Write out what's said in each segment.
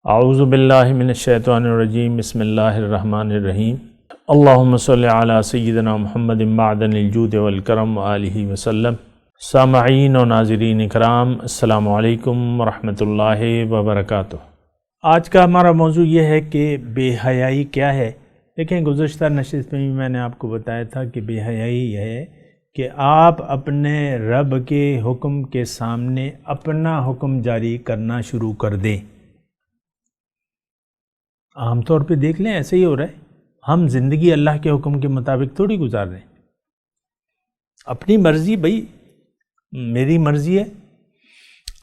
اعوذ باللہ من الشیطان الرجیم بسم اللہ الرحمن الرحیم اللہم صلی علی سیدنا محمد معدن الجود والکرم وآلہ وسلم۔ سامعین و ناظرین اکرام، السلام علیکم ورحمۃ اللہ وبرکاتہ۔ آج کا ہمارا موضوع یہ ہے کہ بے حیائی کیا ہے۔ دیکھیں، گزشتہ نشست میں بھی میں نے آپ کو بتایا تھا کہ بے حیائی یہ ہے کہ آپ اپنے رب کے حکم کے سامنے اپنا حکم جاری کرنا شروع کر دیں۔ عام طور پہ دیکھ لیں، ایسے ہی ہو رہا ہے۔ ہم زندگی اللہ کے حکم کے مطابق تھوڑی گزار رہے ہیں۔ اپنی مرضی، بھائی میری مرضی ہے۔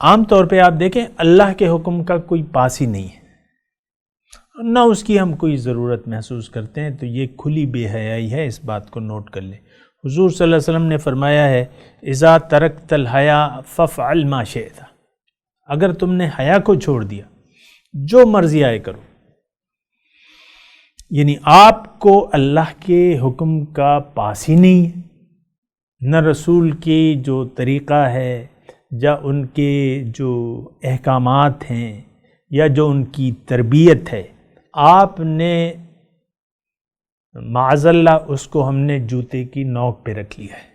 عام طور پہ آپ دیکھیں، اللہ کے حکم کا کوئی پاس ہی نہیں ہے، نہ اس کی ہم کوئی ضرورت محسوس کرتے ہیں۔ تو یہ کھلی بے حیائی ہے، اس بات کو نوٹ کر لیں۔ حضور صلی اللہ علیہ وسلم نے فرمایا ہے، اذا ترکت الحیا فافعل ما شئت۔ اگر تم نے حیا کو چھوڑ دیا، جو مرضی آئے کرو۔ یعنی آپ کو اللہ کے حکم کا پاس ہی نہیں ہے، نہ رسول کی جو طریقہ ہے یا ان کے جو احکامات ہیں یا جو ان کی تربیت ہے، آپ نے معاذ اللہ اس کو ہم نے جوتے کی نوک پہ رکھ لیا ہے۔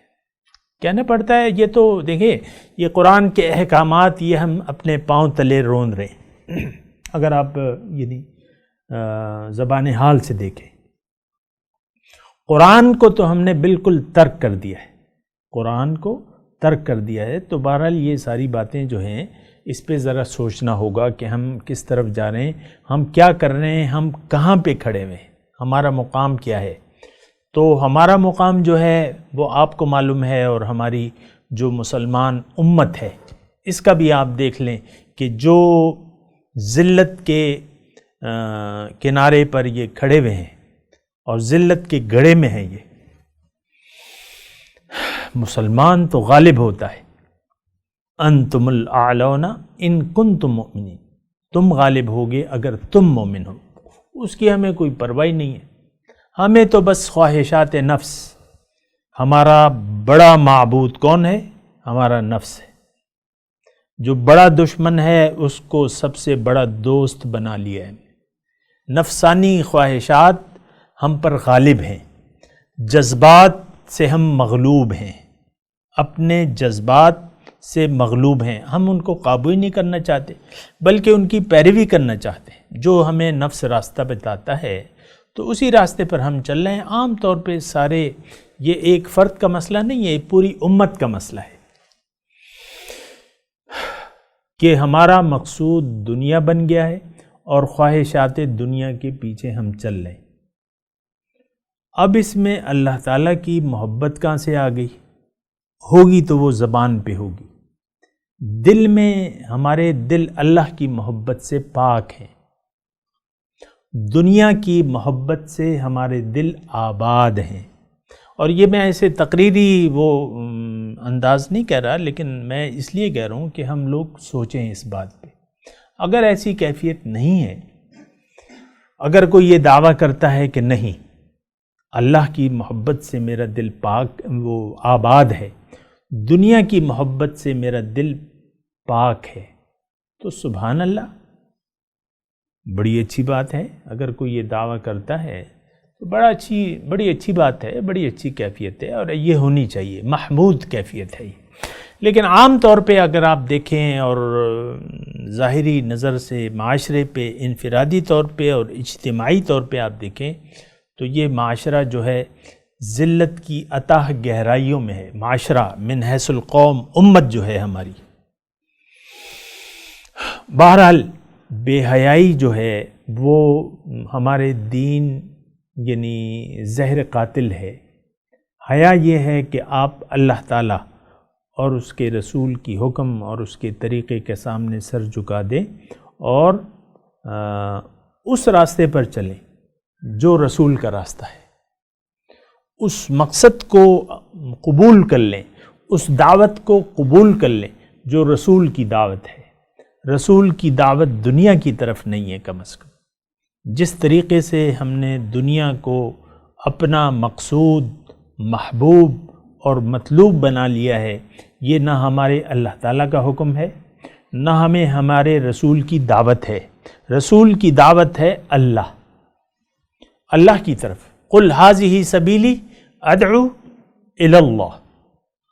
کہنا پڑتا ہے، یہ تو دیکھیں، یہ قرآن کے احکامات یہ ہم اپنے پاؤں تلے روند رہے ہیں۔ اگر آپ یعنی زبان حال سے دیکھیں، قرآن کو تو ہم نے بالکل ترک کر دیا ہے، قرآن کو ترک کر دیا ہے۔ تو بہرحال یہ ساری باتیں جو ہیں، اس پہ ذرا سوچنا ہوگا کہ ہم کس طرف جا رہے ہیں، ہم کیا کر رہے ہیں، ہم کہاں پہ کھڑے ہوئے ہیں، ہمارا مقام کیا ہے۔ تو ہمارا مقام جو ہے وہ آپ کو معلوم ہے، اور ہماری جو مسلمان امت ہے اس کا بھی آپ دیکھ لیں کہ جو ذلت کے کنارے پر یہ کھڑے ہوئے ہیں اور ذلت کے گڑھے میں ہیں۔ یہ مسلمان تو غالب ہوتا ہے، انتم الاعلون ان کنتم مؤمنین، تم غالب ہوگے اگر تم مومن ہو۔ اس کی ہمیں کوئی پرواہ نہیں ہے، ہمیں تو بس خواہشات نفس۔ ہمارا بڑا معبود کون ہے؟ ہمارا نفس ہے۔ جو بڑا دشمن ہے اس کو سب سے بڑا دوست بنا لیا ہے۔ نفسانی خواہشات ہم پر غالب ہیں، جذبات سے ہم مغلوب ہیں، اپنے جذبات سے مغلوب ہیں۔ ہم ان کو قابو ہی نہیں کرنا چاہتے، بلکہ ان کی پیروی کرنا چاہتے ہیں۔ جو ہمیں نفس راستہ بتاتا ہے تو اسی راستے پر ہم چل رہے ہیں۔ عام طور پہ سارے، یہ ایک فرد کا مسئلہ نہیں ہے، پوری امت کا مسئلہ ہے کہ ہمارا مقصود دنیا بن گیا ہے اور خواہشات دنیا کے پیچھے ہم چل رہے ہیں۔ اب اس میں اللہ تعالیٰ کی محبت کہاں سے آ گئی؟ ہوگی تو وہ زبان پہ ہوگی، دل میں ہمارے دل اللہ کی محبت سے پاک ہیں۔ دنیا کی محبت سے ہمارے دل آباد ہیں۔ اور یہ میں ایسے تقریری وہ انداز نہیں کہہ رہا، لیکن میں اس لیے کہہ رہا ہوں کہ ہم لوگ سوچیں اس بات پہ۔ اگر ایسی کیفیت نہیں ہے، اگر کوئی یہ دعویٰ کرتا ہے کہ نہیں، اللہ کی محبت سے میرا دل پاک وہ آباد ہے، دنیا کی محبت سے میرا دل پاک ہے، تو سبحان اللہ، بڑی اچھی بات ہے۔ اگر کوئی یہ دعویٰ کرتا ہے تو بڑی اچھی بات ہے، بڑی اچھی کیفیت ہے، اور یہ ہونی چاہیے، محمود کیفیت ہے۔ لیکن عام طور پہ اگر آپ دیکھیں اور ظاہری نظر سے معاشرے پہ، انفرادی طور پہ اور اجتماعی طور پہ آپ دیکھیں تو یہ معاشرہ جو ہے ذلت کی اتاہ گہرائیوں میں ہے۔ معاشرہ من حیث القوم، امت جو ہے ہماری، بہرحال بے حیائی جو ہے وہ ہمارے دین یعنی زہر قاتل ہے۔ حیا یہ ہے کہ آپ اللہ تعالیٰ اور اس کے رسول کی حکم اور اس کے طریقے کے سامنے سر جھکا دیں اور اس راستے پر چلیں جو رسول کا راستہ ہے۔ اس مقصد کو قبول کر لیں، اس دعوت کو قبول کر لیں جو رسول کی دعوت ہے۔ رسول کی دعوت دنیا کی طرف نہیں ہے۔ کم از کم جس طریقے سے ہم نے دنیا کو اپنا مقصود، محبوب اور مطلوب بنا لیا ہے، یہ نہ ہمارے اللہ تعالیٰ کا حکم ہے، نہ ہمیں ہمارے رسول کی دعوت ہے۔ رسول کی دعوت ہے اللہ کی طرف. قل ھذہ سبیلی ادعو الی اللہ.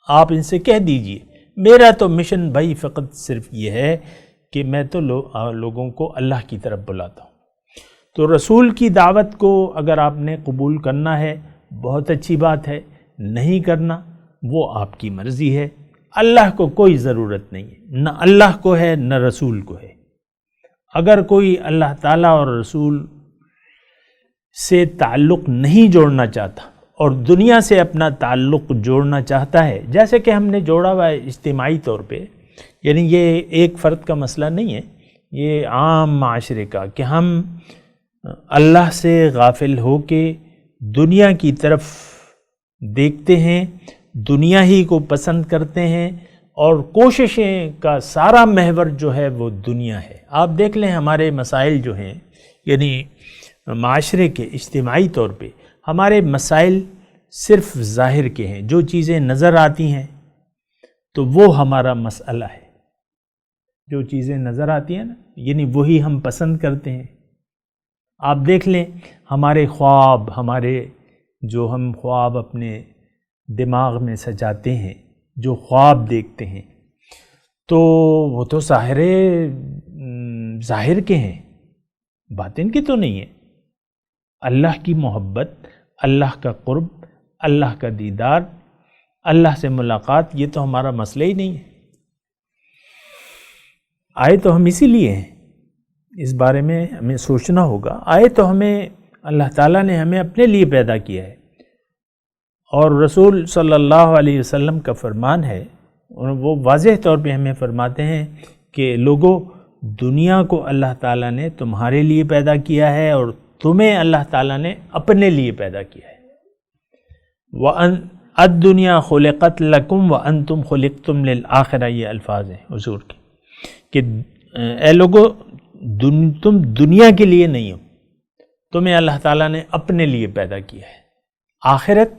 آپ ان سے کہہ دیجئے میرا تو مشن بھائی فقط صرف یہ ہے کہ میں تو لوگوں کو اللہ کی طرف بلاتا ہوں. تو رسول کی دعوت کو اگر آپ نے قبول کرنا ہے بہت اچھی بات ہے، نہیں کرنا وہ آپ کی مرضی ہے. اللہ کو کوئی ضرورت نہیں ہے، نہ اللہ کو ہے نہ رسول کو ہے. اگر کوئی اللہ تعالیٰ اور رسول سے تعلق نہیں جوڑنا چاہتا اور دنیا سے اپنا تعلق جوڑنا چاہتا ہے، جیسے کہ ہم نے جوڑا ہوا ہے اجتماعی طور پہ، یعنی یہ ایک فرد کا مسئلہ نہیں ہے، یہ عام معاشرے کا، کہ ہم اللہ سے غافل ہو کے دنیا کی طرف دیکھتے ہیں، دنیا ہی کو پسند کرتے ہیں، اور کوششیں کا سارا محور جو ہے وہ دنیا ہے. آپ دیکھ لیں ہمارے مسائل جو ہیں، یعنی معاشرے کے اجتماعی طور پہ ہمارے مسائل صرف ظاہر کے ہیں. جو چیزیں نظر آتی ہیں تو وہ ہمارا مسئلہ ہے. جو چیزیں نظر آتی ہیں نا، یعنی وہی ہم پسند کرتے ہیں. آپ دیکھ لیں ہمارے خواب، جو ہم خواب اپنے دماغ میں سجاتے ہیں، جو خواب دیکھتے ہیں، تو وہ تو ظاہر کے ہیں، باطن کے تو نہیں ہیں. اللہ کی محبت، اللہ کا قرب، اللہ کا دیدار، اللہ سے ملاقات، یہ تو ہمارا مسئلہ ہی نہیں ہے. آئے تو ہم اسی لیے ہیں. اس بارے میں ہمیں سوچنا ہوگا. آئے تو ہمیں اللہ تعالیٰ نے ہمیں اپنے لیے پیدا کیا ہے، اور رسول صلی اللہ علیہ وسلم کا فرمان ہے، اور وہ واضح طور پہ ہمیں فرماتے ہیں کہ لوگوں، دنیا کو اللہ تعالیٰ نے تمہارے لیے پیدا کیا ہے اور تمہیں اللہ تعالیٰ نے اپنے لیے پیدا کیا ہے. الدنیا خلقت لکم وانتم خلقتم للآخرہ، یہ الفاظ ہیں حضور کے، کہ اے لوگوں تم دنیا کے لیے نہیں ہو، تمہیں اللہ تعالیٰ نے اپنے لیے پیدا کیا ہے، آخرت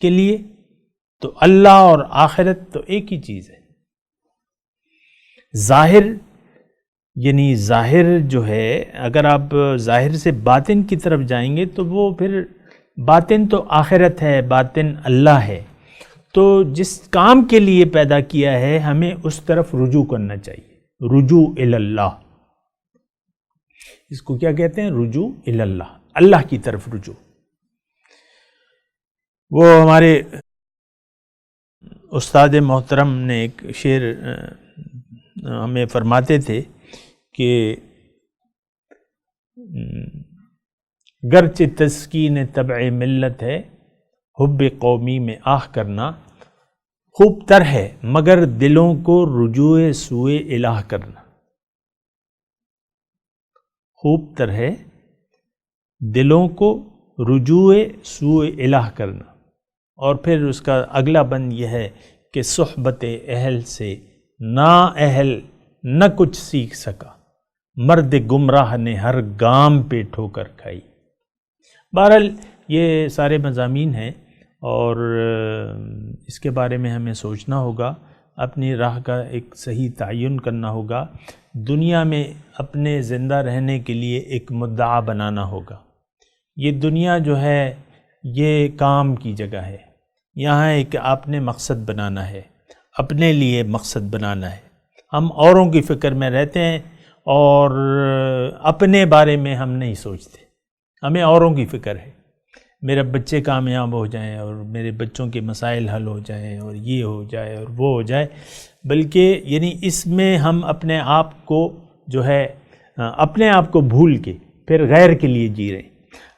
کے لیے. تو اللہ اور آخرت تو ایک ہی چیز ہے. ظاہر، یعنی ظاہر جو ہے، اگر آپ ظاہر سے باطن کی طرف جائیں گے تو وہ پھر باطن تو آخرت ہے، باطن اللہ ہے. تو جس کام کے لیے پیدا کیا ہے ہمیں اس طرف رجوع کرنا چاہیے. رجوع الی اللہ، اس کو کیا کہتے ہیں؟ رجوع الی اللہ، اللہ کی طرف رجوع. وہ ہمارے استاد محترم نے ایک شعر ہمیں فرماتے تھے کہ گرچہ تسکین طبع ملت ہے، حب قومی میں آہ کرنا خوب تر ہے، مگر دلوں کو رجوع سوئے الہ کرنا. خوب تر ہے دلوں کو رجوع سوئے الہ کرنا. اور پھر اس کا اگلا بند یہ ہے کہ صحبت اہل سے نا اہل نہ کچھ سیکھ سکا، مرد گمراہ نے ہر گام پہ ٹھوکر کھائی. بہرحال یہ سارے مضامین ہیں، اور اس کے بارے میں ہمیں سوچنا ہوگا، اپنی راہ کا ایک صحیح تعین کرنا ہوگا. دنیا میں اپنے زندہ رہنے کے لیے ایک مدعا بنانا ہوگا. یہ دنیا جو ہے یہ کام کی جگہ ہے. یہاں ایک آپ نے مقصد بنانا ہے، اپنے لیے مقصد بنانا ہے. ہم اوروں کی فکر میں رہتے ہیں اور اپنے بارے میں ہم نہیں سوچتے. ہمیں اوروں کی فکر ہے، میرے بچے کامیاب ہو جائیں اور میرے بچوں کے مسائل حل ہو جائیں اور یہ ہو جائے اور وہ ہو جائے، بلکہ یعنی اس میں ہم اپنے آپ کو جو ہے اپنے آپ کو بھول کے پھر غیر کے لیے جی رہے ہیں.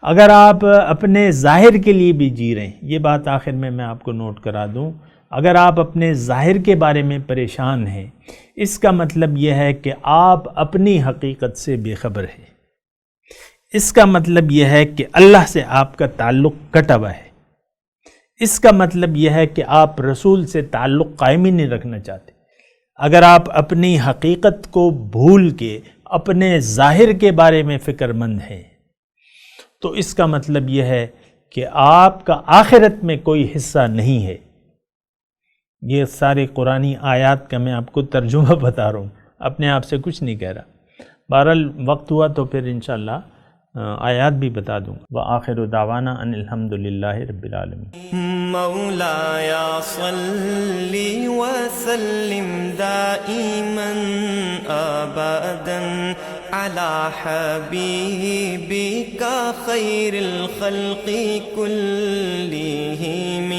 اگر آپ اپنے ظاہر کے لیے بھی جی رہے ہیں، یہ بات آخر میں آپ کو نوٹ کرا دوں، اگر آپ اپنے ظاہر کے بارے میں پریشان ہیں، اس کا مطلب یہ ہے کہ آپ اپنی حقیقت سے بے خبر ہیں. اس کا مطلب یہ ہے کہ اللہ سے آپ کا تعلق کٹا ہوا ہے. اس کا مطلب یہ ہے کہ آپ رسول سے تعلق قائم ہی نہیں رکھنا چاہتے. اگر آپ اپنی حقیقت کو بھول کے اپنے ظاہر کے بارے میں فکر مند ہیں، تو اس کا مطلب یہ ہے کہ آپ کا آخرت میں کوئی حصہ نہیں ہے. یہ سارے قرآنی آیات کا میں آپ کو ترجمہ بتا رہا ہوں، اپنے آپ سے کچھ نہیں کہہ رہا. بہرحال وقت ہوا تو پھر انشاءاللہ آیات بھی بتا دوں گا. وآخر دعوانا ان الحمدللہ رب العالمین. مولاي صل وسلم دائما ابدا على حبيبك خير الخلق كلهم